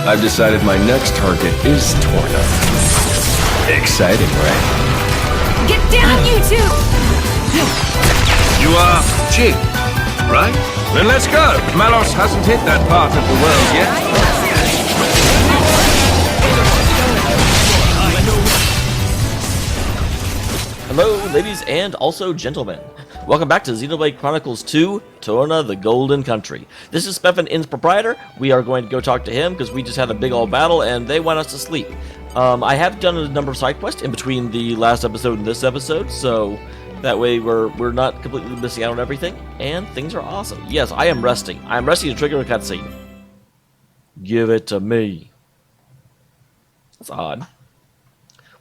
I've decided my next target is Torna. Exciting, right? Get down, you two! You are Jig, right? Then let's go. Malos hasn't hit that part of the world yet. Hello, ladies and also gentlemen. Welcome back to Xenoblade Chronicles 2, Torna, the Golden Country. This is Speffen's proprietor. We are going to go talk to him because we just had a big old battle and they want us to sleep. I have done a number of side quests in between the last episode and this episode, so that way we're not completely missing out on everything, and things are awesome. Yes, I am resting. I am resting to trigger a cutscene. Give it to me. That's odd.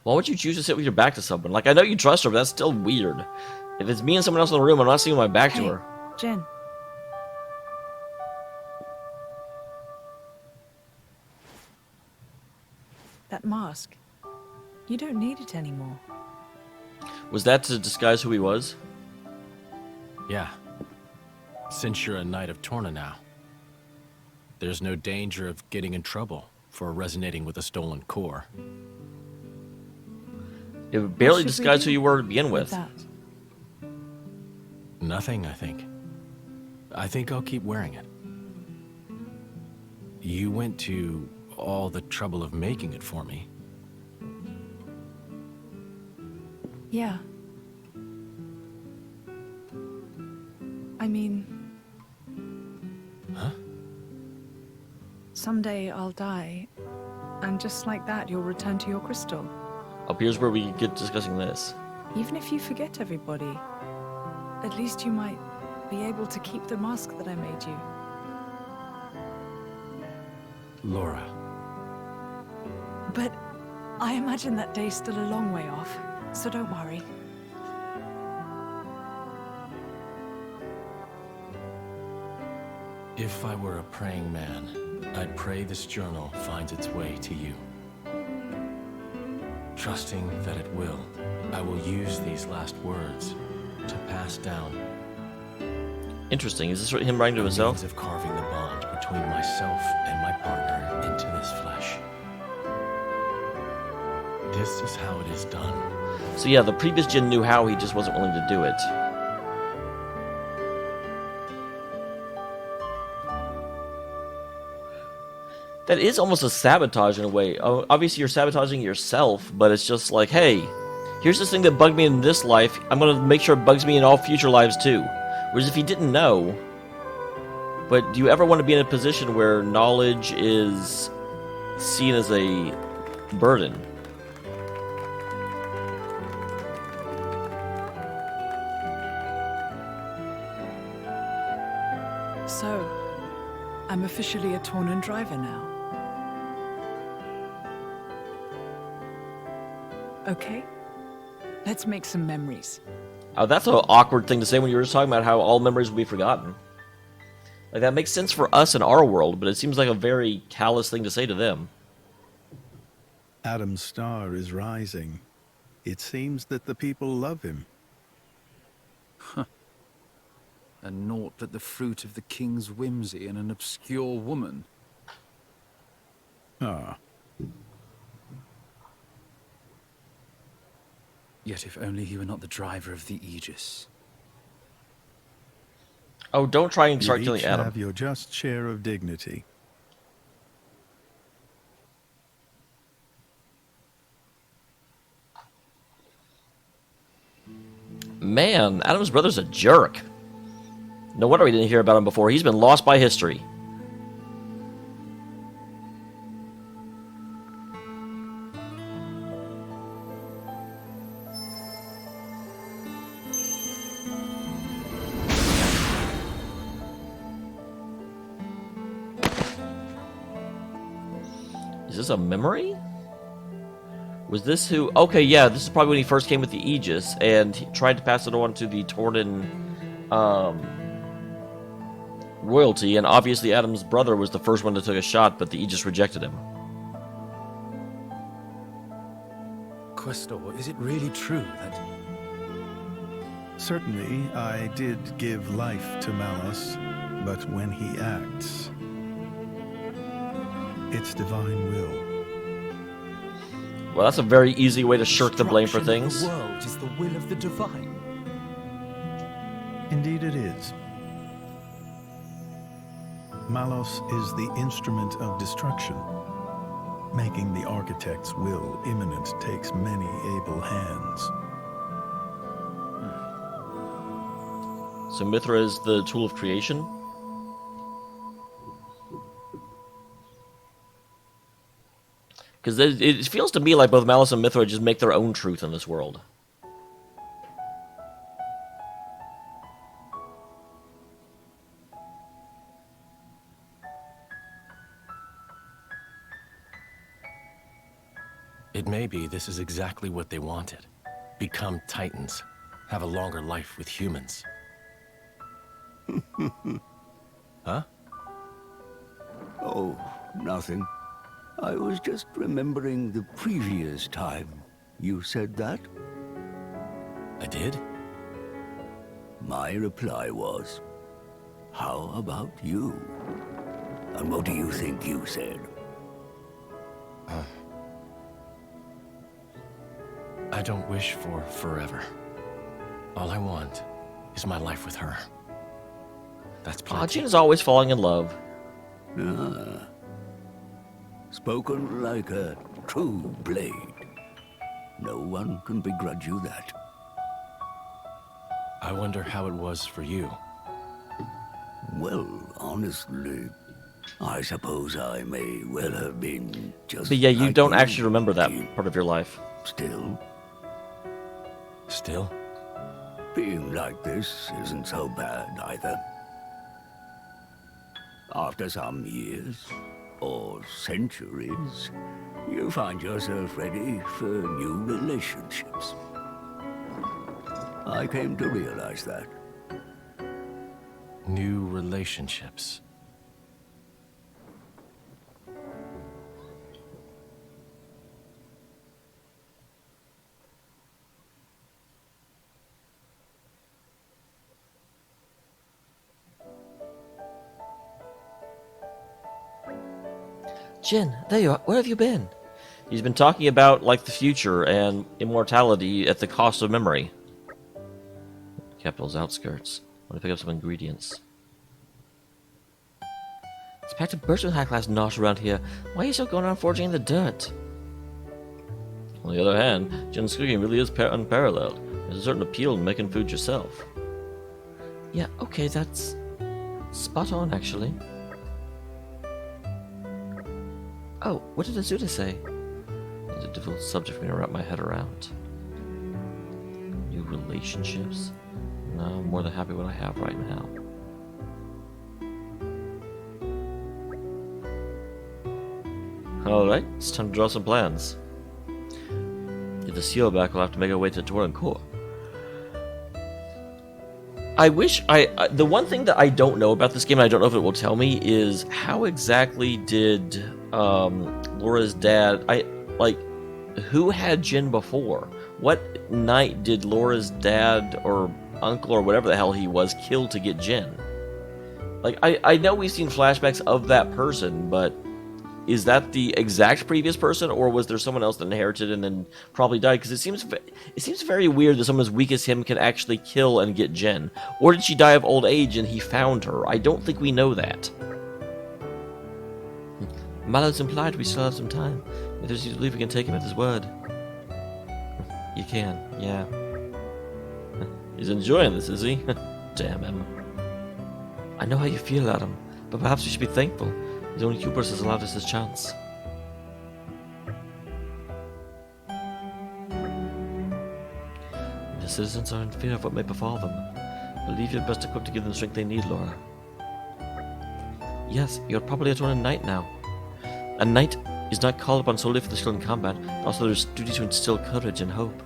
Why would you choose to sit with your back to someone? Like, I know you trust her, but that's still weird. If it's me and someone else in the room, I'm not seeing my back to her. Jen. That mask. You don't need it anymore. Was that to disguise who he was? Yeah. Since you're a Knight of Torna now, there's no danger of getting in trouble for resonating with a stolen core. It would barely disguise who you were to begin with. That? Nothing, I think. I think I'll keep wearing it. You went to all the trouble of making it for me. Yeah. I mean... Huh? Someday I'll die, and just like that you'll return to your crystal. Up here's where we get discussing this. Even if you forget everybody, at least you might be able to keep the mask that I made you. Laura. But I imagine that day's still a long way off, so don't worry. If I were a praying man, I'd pray this journal finds its way to you. Trusting that it will, I will use these last words to pass down. Interesting. Is this him writing to himself? Means of carving the bond between myself and my partner into this flesh. This is how it is done. So yeah, the previous Jin knew how, he just wasn't willing to do it. That is almost a sabotage in a way. Obviously you're sabotaging yourself, but it's just like, hey, here's this thing that bugged me in this life, I'm gonna make sure it bugs me in all future lives too. Whereas if he didn't know, but do you ever want to be in a position where knowledge is seen as a burden? So, I'm officially a Tornan driver now. Okay, let's make some memories. Oh, that's an awkward thing to say when you were just talking about how all memories will be forgotten. Like, that makes sense for us in our world, but it seems like a very callous thing to say to them. Adam's star is rising. It seems that the people love him. And naught but the fruit of the king's whimsy and an obscure woman. Ah. Yet if only he were not the driver of the Aegis. Oh, don't try and start You killing each Adam. have your just share of dignity. Man, Adam's brother's a jerk. No wonder we didn't hear about him before. He's been lost by history. Is this a memory? Was this who... Okay, yeah, this is probably when he first came with the Aegis, and he tried to pass it on to the Tornan, royalty, and obviously Adam's brother was the first one that took a shot, but the Aegis rejected him. Questor, is it really true that... Certainly, I did give life to Malos, but when he acts... its divine will. Well, that's a very easy way to shirk the blame for Destruction of things. The world is the will of the divine. Indeed it is. Malos is the instrument of destruction. Making the architect's will imminent takes many able hands. So Mithra is the tool of creation? Because it feels to me like both Malos and Mithra just make their own truth in this world. It may be this is exactly what they wanted. Become titans. Have a longer life with humans. Huh? Oh, nothing. I was just remembering the previous time you said that. I did? My reply was, how about you? And what do you think you said? I don't wish for forever. All I want is my life with her. That's plenty. Jin is always falling in love. Ah. Spoken like a true blade. No one can begrudge you that. I wonder how it was for you. Well, honestly, I suppose I may well have been just... But yeah, you like don't actually remember that Jin. part of your life. Still, Still? being like this isn't so bad either. After some years, or centuries, you find yourself ready for new relationships. I came to realize that. New relationships. Jin, there you are. Where have you been? He's been talking about, like, the future and immortality at the cost of memory. Capital's outskirts. I want to pick up some ingredients. It's packed of birds with high-class knot around here. Why are you still going around foraging in the dirt? On the other hand, Jin's cooking really is unparalleled. There's a certain appeal in making food yourself. Yeah, okay, that's spot on, actually. Oh, what did Azuda say? It's a difficult subject for me to wrap my head around. New relationships? No, I'm more than happy with what I have right now. Alright, it's time to draw some plans. Get the seal back, we'll have to make our way to Torna Core. I wish the one thing that I don't know about this game, and I don't know if it will tell me, is how exactly did Laura's dad, who had Jin before? What night did Laura's dad or uncle or whatever the hell he was kill to get Jin? Like, I know we've seen flashbacks of that person, but is that the exact previous person, or was there someone else that inherited and then probably died? Because it seems very weird that someone as weak as him can actually kill and get Jin. Or did she die of old age and he found her? I don't think we know that. Malos implied we still have some time. If there's you to believe we can take him at his word. You can, yeah. He's enjoying this, is he? Damn him. I know how you feel, Adam, but perhaps we should be thankful. His own hubris has allowed us this chance. The citizens are in fear of what may befall them. Believe you're best equipped to give them the strength they need, Laura. Yes, you're probably at one knight now. A knight is not called upon solely for the skill in combat, but also there's duty to instill courage and hope.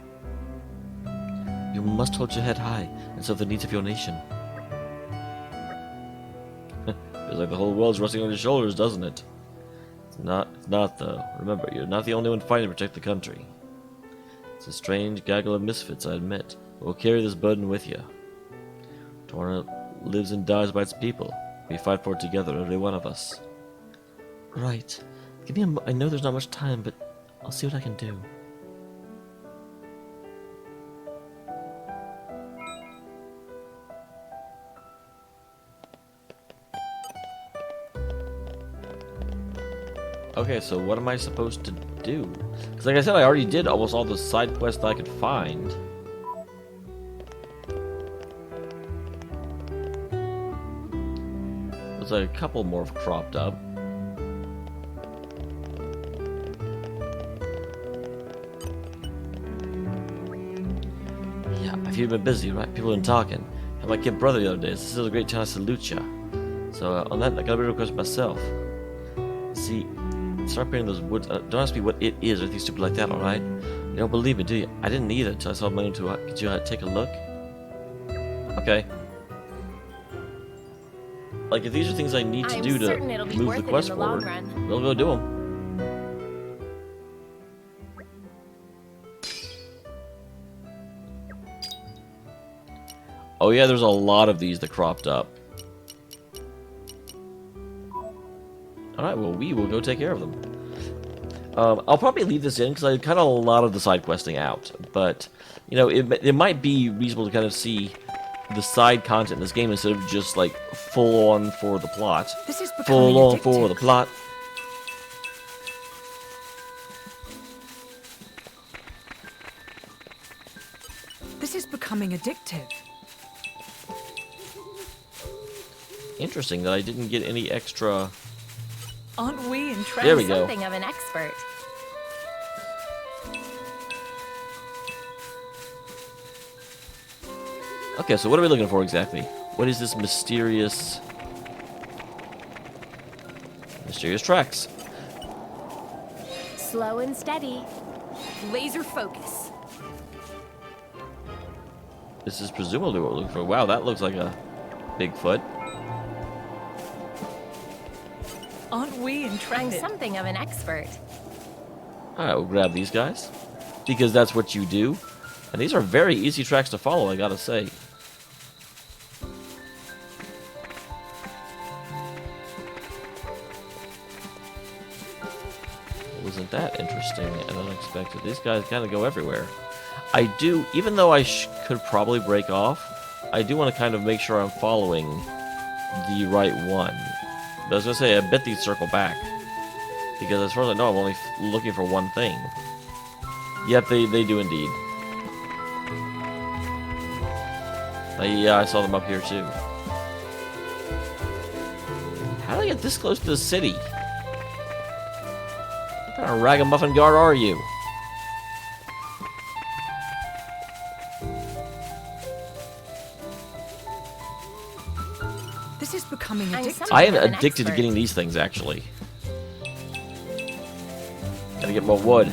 You must hold your head high and serve the needs of your nation. Feels like the whole world's resting on your shoulders, doesn't it? It's not though. Remember, you're not the only one fighting to protect the country. It's a strange gaggle of misfits, I admit, but we'll carry this burden with you. Torna lives and dies by its people. We fight for it together, every one of us. Right. Give me I know there's not much time, but I'll see what I can do. Okay, so what am I supposed to do? Because like I said, I already did almost all the side quests that I could find. There's like a couple more cropped up. Yeah, you've been busy, right? People have been talking. I had my kid brother the other day. This is a great chance to salute ya. So on that, I got a bit of a request myself. See, start painting those woods. Don't ask me what it is or anything stupid like that, alright? You don't believe me, do you? I didn't either until I saw my own two. Could you take a look? Okay. Like, if these are things I need to do to move the quest forward, we'll go do them. Oh yeah, there's a lot of these that cropped up. Alright, well, we will go take care of them. I'll probably leave this in, because I cut a lot of the side questing out. But, you know, it might be reasonable to kind of see the side content in this game instead of just, like, full on for the plot. This is Full on for the plot. This is becoming addictive. Interesting that I didn't get any extra... Aren't we entranced? There we go. Something of an expert. Okay, so what are we looking for exactly? What is this mysterious tracks? Slow and steady. Laser focus. This is presumably what we're looking for. Wow, that looks like a Bigfoot. Aren't we I'm entranced? something of an expert. Alright, we'll grab these guys. Because that's what you do. And these are very easy tracks to follow, I gotta say. Wasn't that interesting and unexpected? These guys kind of go everywhere. I do, even though I could probably break off, I do want to kind of make sure I'm following the right one. But I was going to say, I bet these circle back. Because as far as I know, I'm only looking for one thing. Yep, they do indeed. Yeah, I saw them up here too. How do I get this close to the city? What kind of ragamuffin guard are you? This is becoming addictive. I am addicted to getting these things, actually. Gotta get more wood.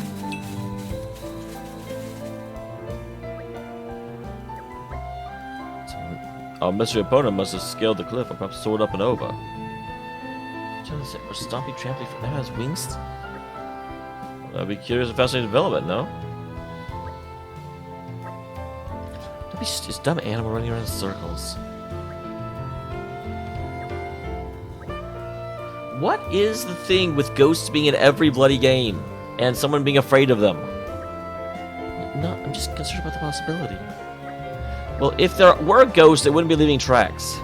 Our mystery opponent must have scaled the cliff or perhaps soared up and over. Or stompy tramply that has wings? I'd be curious and fascinating development, no? Don't be just dumb animal running around in circles. What is the thing with ghosts being in every bloody game and someone being afraid of them? No, I'm just concerned about the possibility. Well, if there were ghosts, they wouldn't be leaving tracks.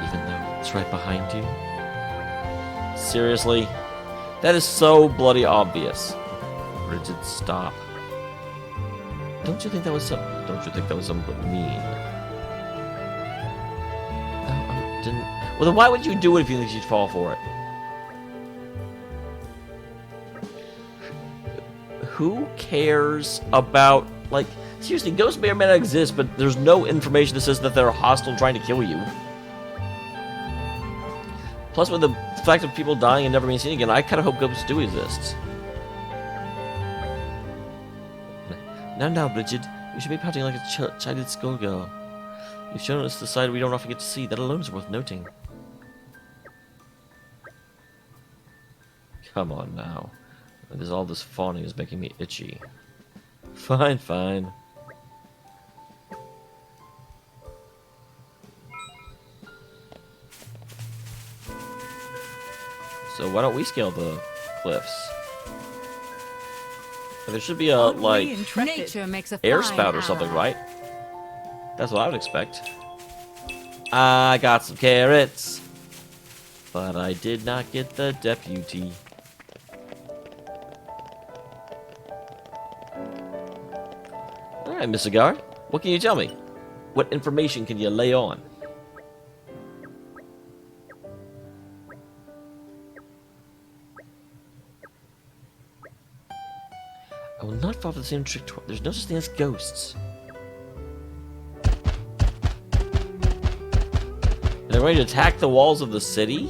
Even though it's right behind you. Seriously? That is so bloody obvious. Rigid stop. Don't you think that was something mean? Well, then why would you do it if you think she'd fall for it? Who cares about, like, seriously, ghosts may or may not exist, but there's no information that says that they're hostile trying to kill you. Plus, with the fact of people dying and never being seen again, I kind of hope ghosts do exist. Now, Bridget, you should be pouting like a chided schoolgirl. You've shown us the side we don't often get to see. That alone is worth noting. Come on now. There's all this fawning is making me itchy. Fine, fine. So why don't we scale the cliffs? There should be a, Aren't we like, intrepid? Nature makes a air fine spout or something, ally. right? That's what I would expect. I got some carrots, but I did not get the deputy. Alright, Miss Cigar, what can you tell me? What information can you lay on? I will not follow the same trick. There's no such thing as ghosts. And they're going to attack the walls of the city?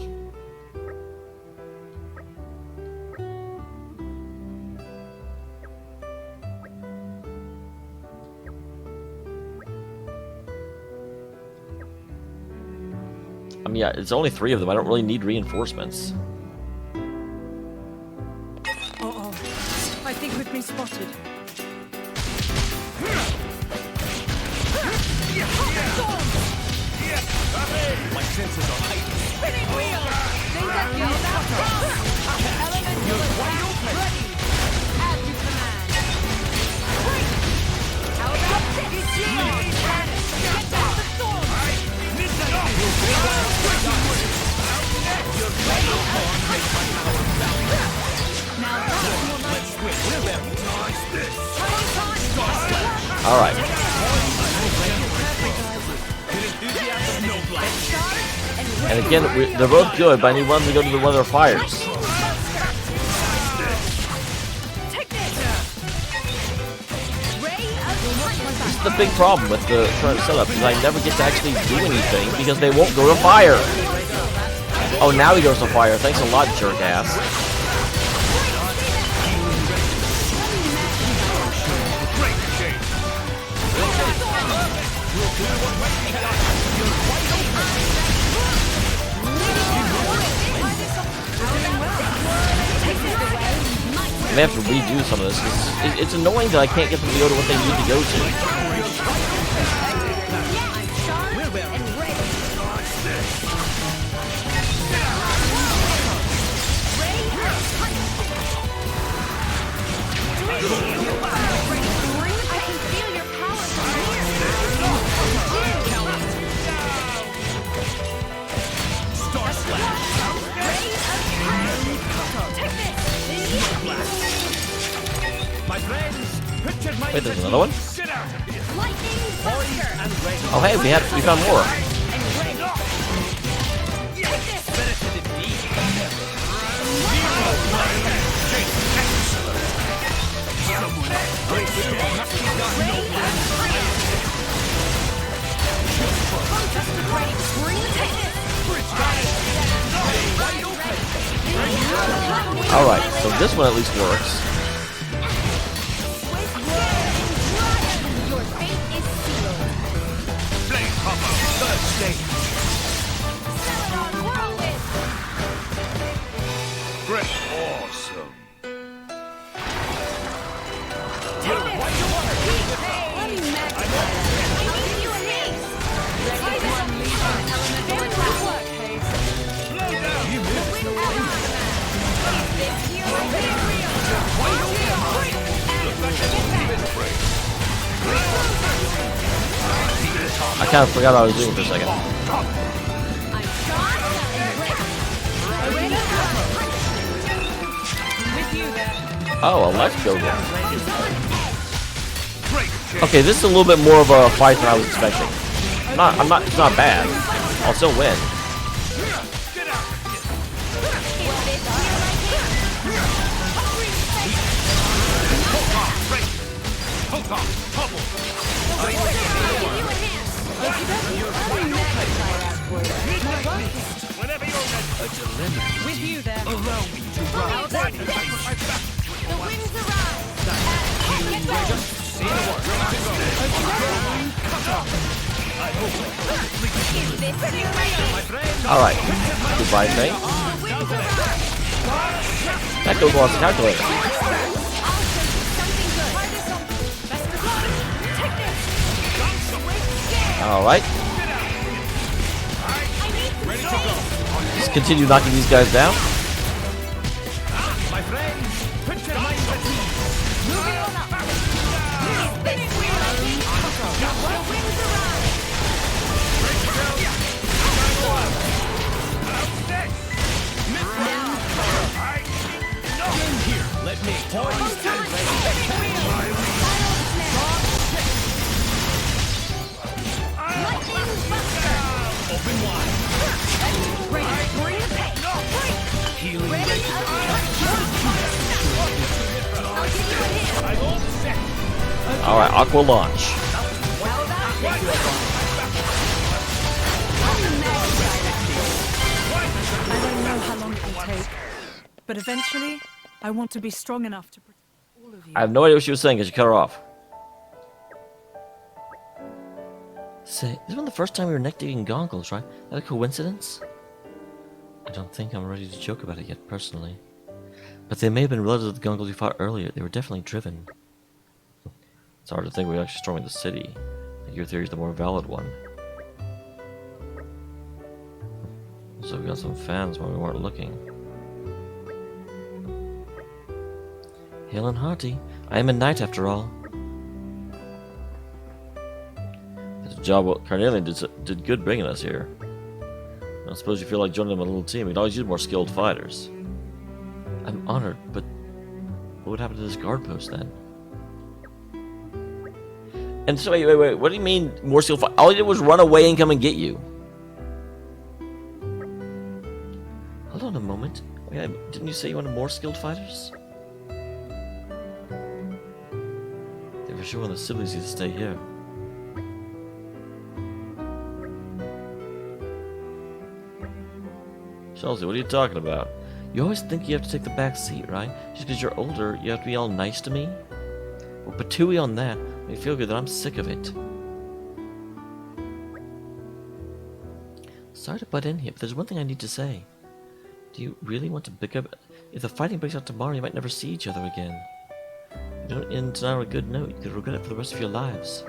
I mean, yeah, it's only 3 of them. I don't really need reinforcements. Uh-oh. I think we've been spotted. My senses are heightened. Spinning wheel! Think that feels element wide open. Ready. As you command. Wait! How about this? Get back the storm! Now that's more like Alright. And again, they're both good, but I need one to go to one of their fires. This is the big problem with the current setup, is I never get to actually do anything because they won't go to fire. Oh, now he goes to fire. Thanks a lot, jerk ass. I may have to redo some of this because it's annoying that I can't get them to go to what they need to go to. I can feel your power from here. My friends, pictured my Wait, there's another one? Get out of here. Lightning Buster! And ready. Oh, hey, we found more. And ready. Take this! Spirited indeed. Alright, so this one at least works. Your fate is sealed. Flame hopper, third stage. Celadon Whirlwind! Great. Awesome. Take this! Let me magnify that. I'll give you a haste! Ready for one lever. Elemental attack. Slow down. You missed the I kind of forgot what I was doing for a second. Oh, a life token. Okay, this is a little bit more of a fight than I was expecting. It's not bad. I'll still win. Whenever you're ready. With you there. Allow me to run. The winds arise. See the work. Ready to go. Cut off. I hope Is this pretty ready? my friend. Alright. Goodbye, thing. The winds arise. That goes on the calculator. I'll show you something good. Try this on. Best of luck. Take this. Alright. I need some space. Just continue knocking these guys down. Friends, put your minds at ease. Moving on up. Spinning wheel of the cutter. Your whirlwinds around. In here, let me. Poised and ready. Open wide. Bring the pain. Healing Ready? ready. I'll give you a hand. I'm all set. Alright, Aqua launch. How about this? I don't know how long it will take, but eventually, I want to be strong enough to protect all of you. I have no idea what she was saying because you cut her off. Say, this is one of the first time we were neck deep in goggles, right? Is that a coincidence? I don't think I'm ready to joke about it yet, personally. But they may have been relatives of the goggles we fought earlier. They were definitely driven. It's hard to think we were actually storming the city. I think your theory is the more valid one. So we got some fans when we weren't looking. Hail and hearty. I am a knight after all. It's a job what Carnelian did good bringing us here. I suppose you feel like joining them a little team. We'd always use more skilled fighters. I'm honored, but what would happen to this guard post then? And so wait. What do you mean more skilled fighters? All you did was run away and come and get you. Hold on a moment. Didn't you say you wanted more skilled fighters? They were sure one of the siblings used to stay here. Chelsea, what are you talking about? You always think you have to take the back seat, right? Just because you're older, you have to be all nice to me? Well, patooey on that. I feel good that I'm sick of it. Sorry to butt in here, but there's one thing I need to say. Do you really want to pick up? If the fighting breaks out tomorrow, you might never see each other again. You don't end tonight on a good note. You could regret it for the rest of your lives.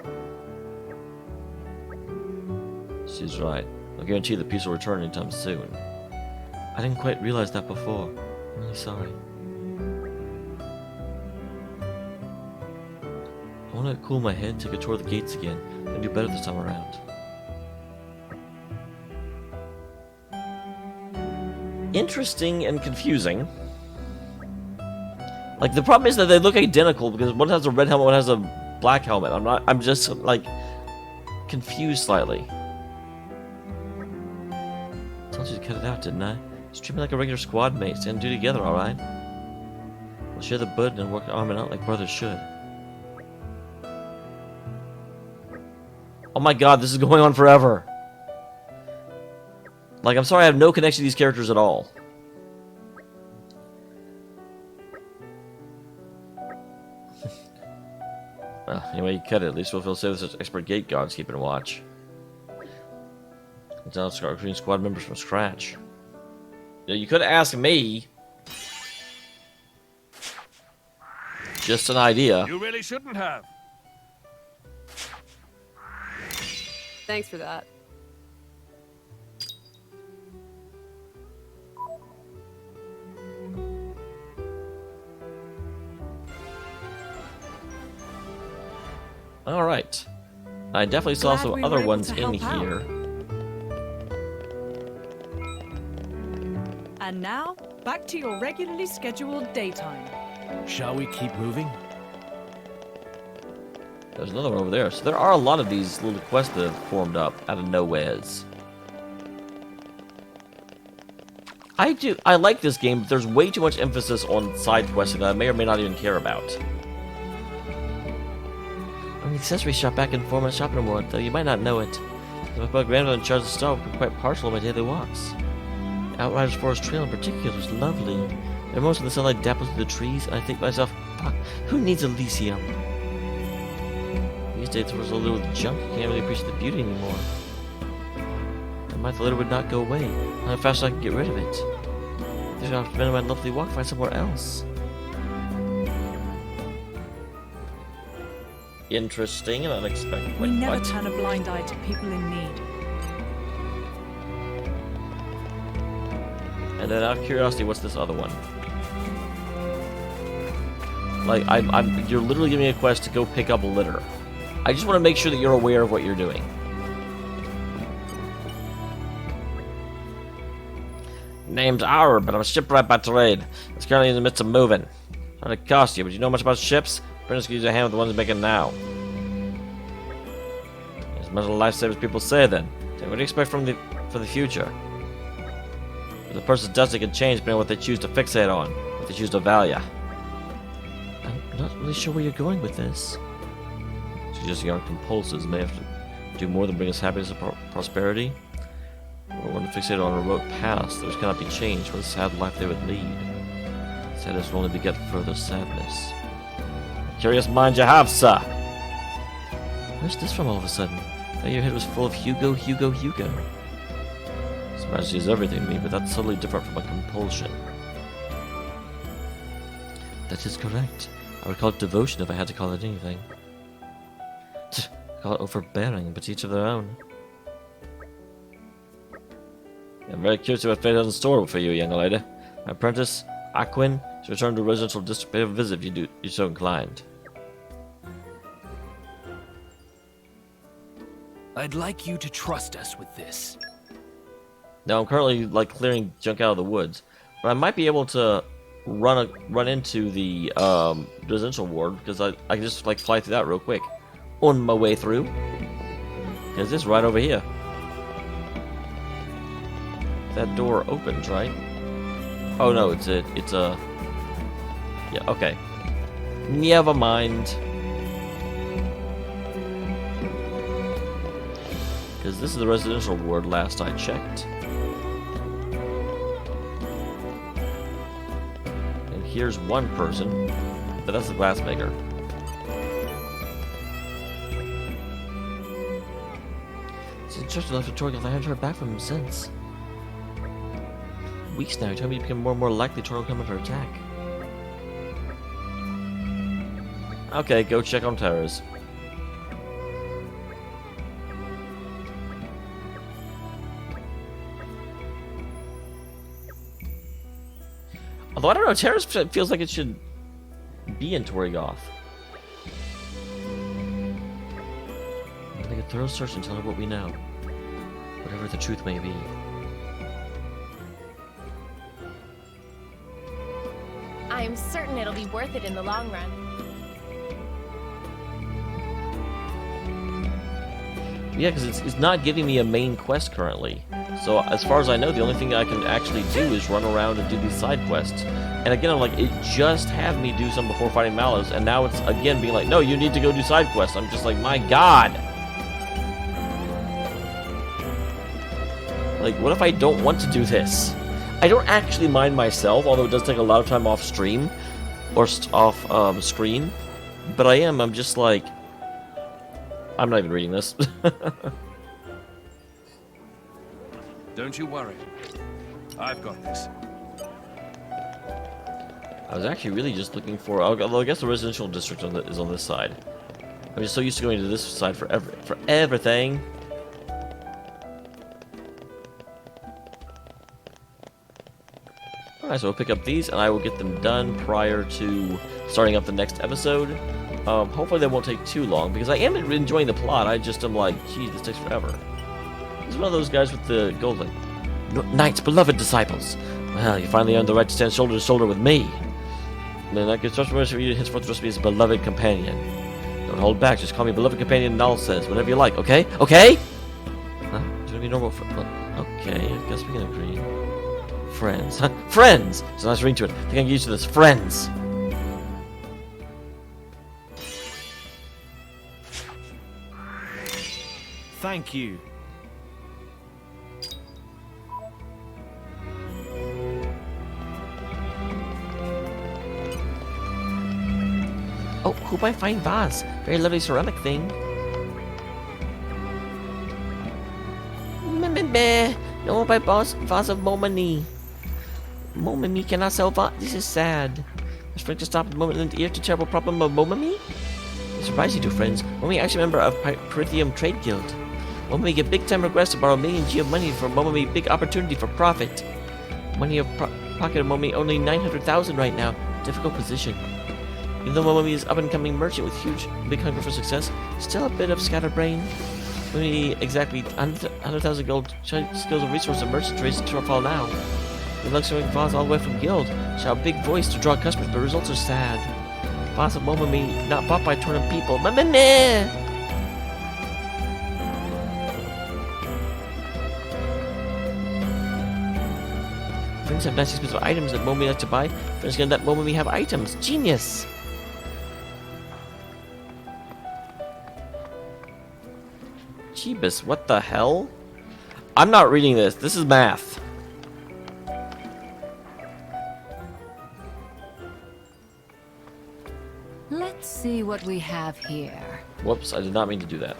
She's right. I'll guarantee the peace will return anytime soon. I didn't quite realize that before. I'm really sorry. I want to cool my head, take a tour of the gates again, and do better this time around. Interesting and confusing. Like, the problem is that they look identical because one has a red helmet, one has a black helmet. I'm just, like, confused slightly. Told you to cut it out, didn't I? Just treat me like a regular squad mate, stand and do together, alright? We'll share the burden and work arm in out like brothers should. Oh my god, this is going on forever. Like, I'm sorry I have no connection to these characters at all. Well, anyway, you cut it. At least we'll feel safe with such expert gate guards keeping watch. Let's now start recruiting squad members from scratch. You could ask me. Just an idea. You really shouldn't have. Thanks for that. Alright. I definitely saw Glad some we other were able ones to in help out. here. And now, back to your regularly scheduled daytime. Shall we keep moving? There's another one over there. So there are a lot of these little quests that have formed up out of nowheres. I like this game, but there's way too much emphasis on side questing that I may or may not even care about. I'm an accessory shop back in former shopping world, though you might not know it. My grandmother in charge of the store would be quite partial to my daily walks. The Outriders Forest Trail in particular was lovely. There are most of the sunlight dapples through the trees, and I think to myself, fuck, who needs Elysium? These days we're so little with junk, you can't really appreciate the beauty anymore. I might later would not go away. How fast I can get rid of it. I think I'll have to spend my lovely walk find somewhere else. Interesting and unexpected. We Wait, never what? turn a blind eye to people in need. And then out of curiosity, what's this other one? Like, you're literally giving me a quest to go pick up litter. I just want to make sure that you're aware of what you're doing. Name's Our, but I'm a shipwright by trade. It's currently in the midst of moving. Trying to cost you, but you know much about ships? Apprentice can use a hand with the ones making now. As much of a lifesaver as people say, then. So what do you expect for the future? If the person's destiny can change depending on what they choose to fixate on, what they choose to value. I'm not really sure where you're going with this. Suggesting our compulses may have to do more than bring us happiness and prosperity. Or when fixated on a remote past, those cannot be changed. What a sad life they would lead. Sadness will only beget further sadness. Curious mind you have, sir. Where's this from all of a sudden? Now your head was full of Hugo. His Majesty is everything to me, but that's totally different from a compulsion. That is correct. I would call it devotion if I had to call it anything. I call it overbearing, but each of their own. I'm very curious what fate has in store for you, young lady. My apprentice, Aquin, should return to the residential district pay a visit if you're so inclined. I'd like you to trust us with this. Now I'm currently like clearing junk out of the woods, but I might be able to run into the residential ward because I can just like fly through that real quick on my way through. Because it's right over here. That door opens, right? Oh no, it's a yeah, okay. Never mind. Because this is the residential ward last I checked. And here's one person, but that's the glassmaker. It's interesting left Torna, I haven't heard back from him since. Weeks now, he told me to become more and more likely Torna will come under attack. Okay, go check on terrors. Although I don't know, terrors feels like it should be in Torrigoth. Make a thorough search and tell her what we know. Whatever the truth may be. I am certain it'll be worth it in the long run. Yeah, because it's not giving me a main quest currently. So as far as I know, the only thing I can actually do is run around and do these side quests. And again, I'm like, it just had me do some before fighting Malos, and now it's again being like, no, you need to go do side quests. I'm just like, my god! Like, what if I don't want to do this? I don't actually mind myself, although it does take a lot of time off stream, or off screen. But I'm just like, I'm not even reading this. Don't you worry. I've got this. I was actually really just looking for, although I guess the residential district is on this side. I'm just so used to going to this side for everything. Alright, so we'll pick up these, and I will get them done prior to starting up the next episode. Hopefully they won't take too long, because I am enjoying the plot. I just am like, geez, this takes forever. He's one of those guys with the golden. Knights, beloved disciples. Well, you finally earned the right to stand shoulder to shoulder with me. Then that gets much worse for you to henceforth trust me as a beloved companion. Don't hold back, just call me beloved companion, Null says, whatever you like, okay? Okay? Huh? It's gonna be normal for... Okay, I guess we can agree. Friends. Huh? Friends! There's a nice ring to it. I think I can get used to this. Friends! Thank you. Oh, who my fine vase? Very lovely ceramic thing. Meh. No, my boss vase of Momani. Momami cannot sell vase. This is sad. Must Frank to stop at the moment and ear to terrible problem of Momami? I surprise you two friends. Momami actually a member of Prithium Trade Guild. Momami get big time request to borrow millions of money for Momami, big opportunity for profit. Money of pocket of Momami only 900,000 right now. Difficult position. Even though Momomi is up-and-coming merchant with big hunger for success, still a bit of scatterbrain. Momomi exactly 100,000 gold skills and resources of merchant raised to fall now. The luxury falls all the way from guild. She had a big voice to draw customers, but results are sad. Boss of Momomi not bought by Torna people. Meh. Friends have nice expensive items that Momomi like to buy. Friends gonna let Momomi have items. Genius! Jeebus, what the hell? I'm not reading this. This is math. Let's see what we have here. Whoops, I did not mean to do that.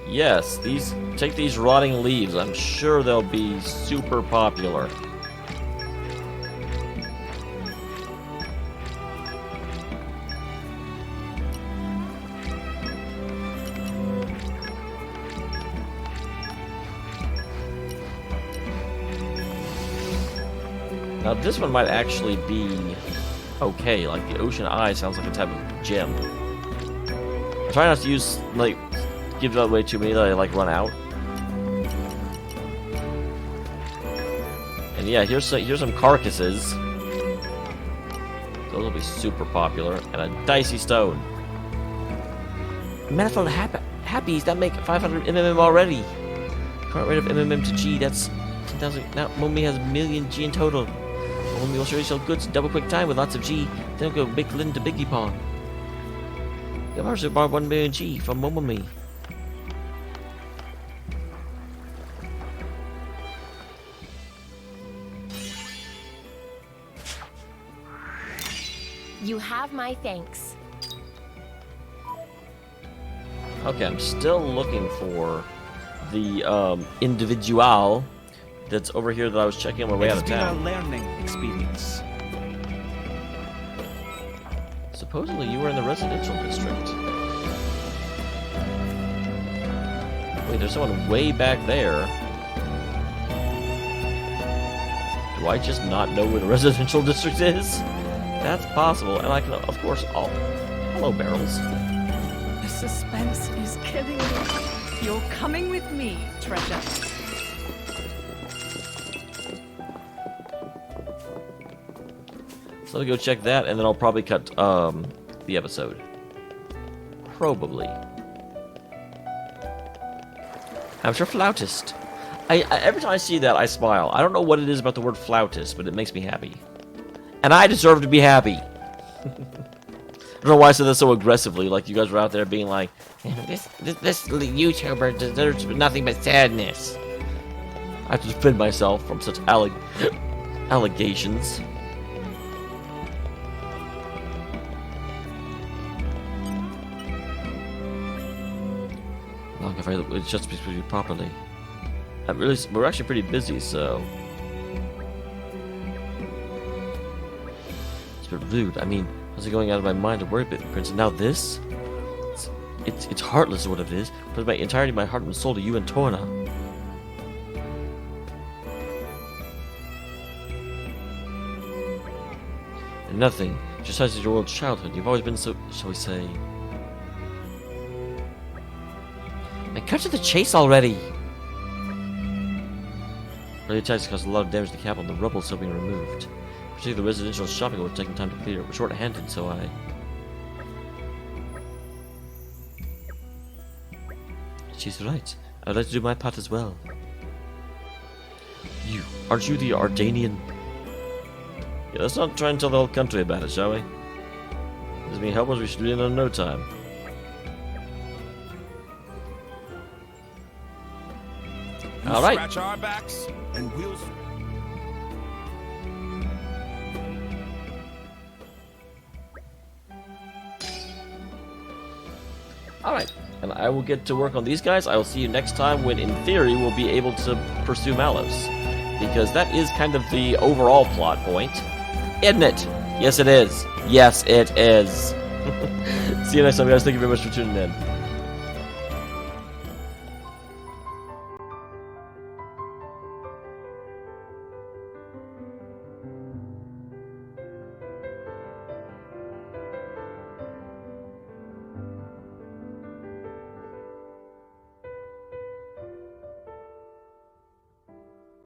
Yes, take these rotting leaves. I'm sure they'll be super popular. Now this one might actually be okay. Like the Ocean Eye sounds like a type of gem. I try not to use give that away too many that I run out. And yeah, here's some carcasses. Those will be super popular. And a dicey stone. Manifold happies that make 500 MMM already. Current rate of MMM to G, that's 10,000. Now Momomi has a million G in total. Momomi will surely sell goods in double quick time with lots of G. Then go Big Lin to Biggie Pong. You've also borrowed 1 million G from Momomi. You have my thanks. Okay, I'm still looking for the individual that's over here that I was checking on my way out of town. It's been a learning experience. Supposedly you were in the residential district. Wait, there's someone way back there. Do I just not know where the residential district is? That's possible, and I can, of course, hello, Barrels. The suspense is killing me. You're coming with me, treasure. So let me go check that, and then I'll probably cut the episode. Probably. Amateur flautist. I every time I see that, I smile. I don't know what it is about the word flautist, but it makes me happy. And I deserve to be happy. I don't know why I said that so aggressively, like you guys were out there being like, this YouTuber deserves nothing but sadness. I have to defend myself from such allegations. Long if I just speak to you properly. We're actually pretty busy, so. But rude. I mean, how's it going out of my mind to worry about Prince? And now this? It's heartless, is what it is. Put my entirety, my heart and soul to you and Torna. And nothing. Just as your old childhood. You've always been so, shall we say. And cut to the chase already. Early attacks caused a lot of damage to the capital, and the rubble is still being removed. Particularly the residential shopping was taking time to clear. We're short-handed, so I... She's right. I'd like to do my part as well. You, aren't you the Ardanian? Yeah, let's not try and tell the whole country about it, shall we? Doesn't mean help us, we should be in no time. All right. Scratch our backs and we'll... Alright, and I will get to work on these guys. I will see you next time when, in theory, we'll be able to pursue Malos. Because that is kind of the overall plot point. Isn't it? Yes, it is. Yes, it is. See you next time, guys. Thank you very much for tuning in.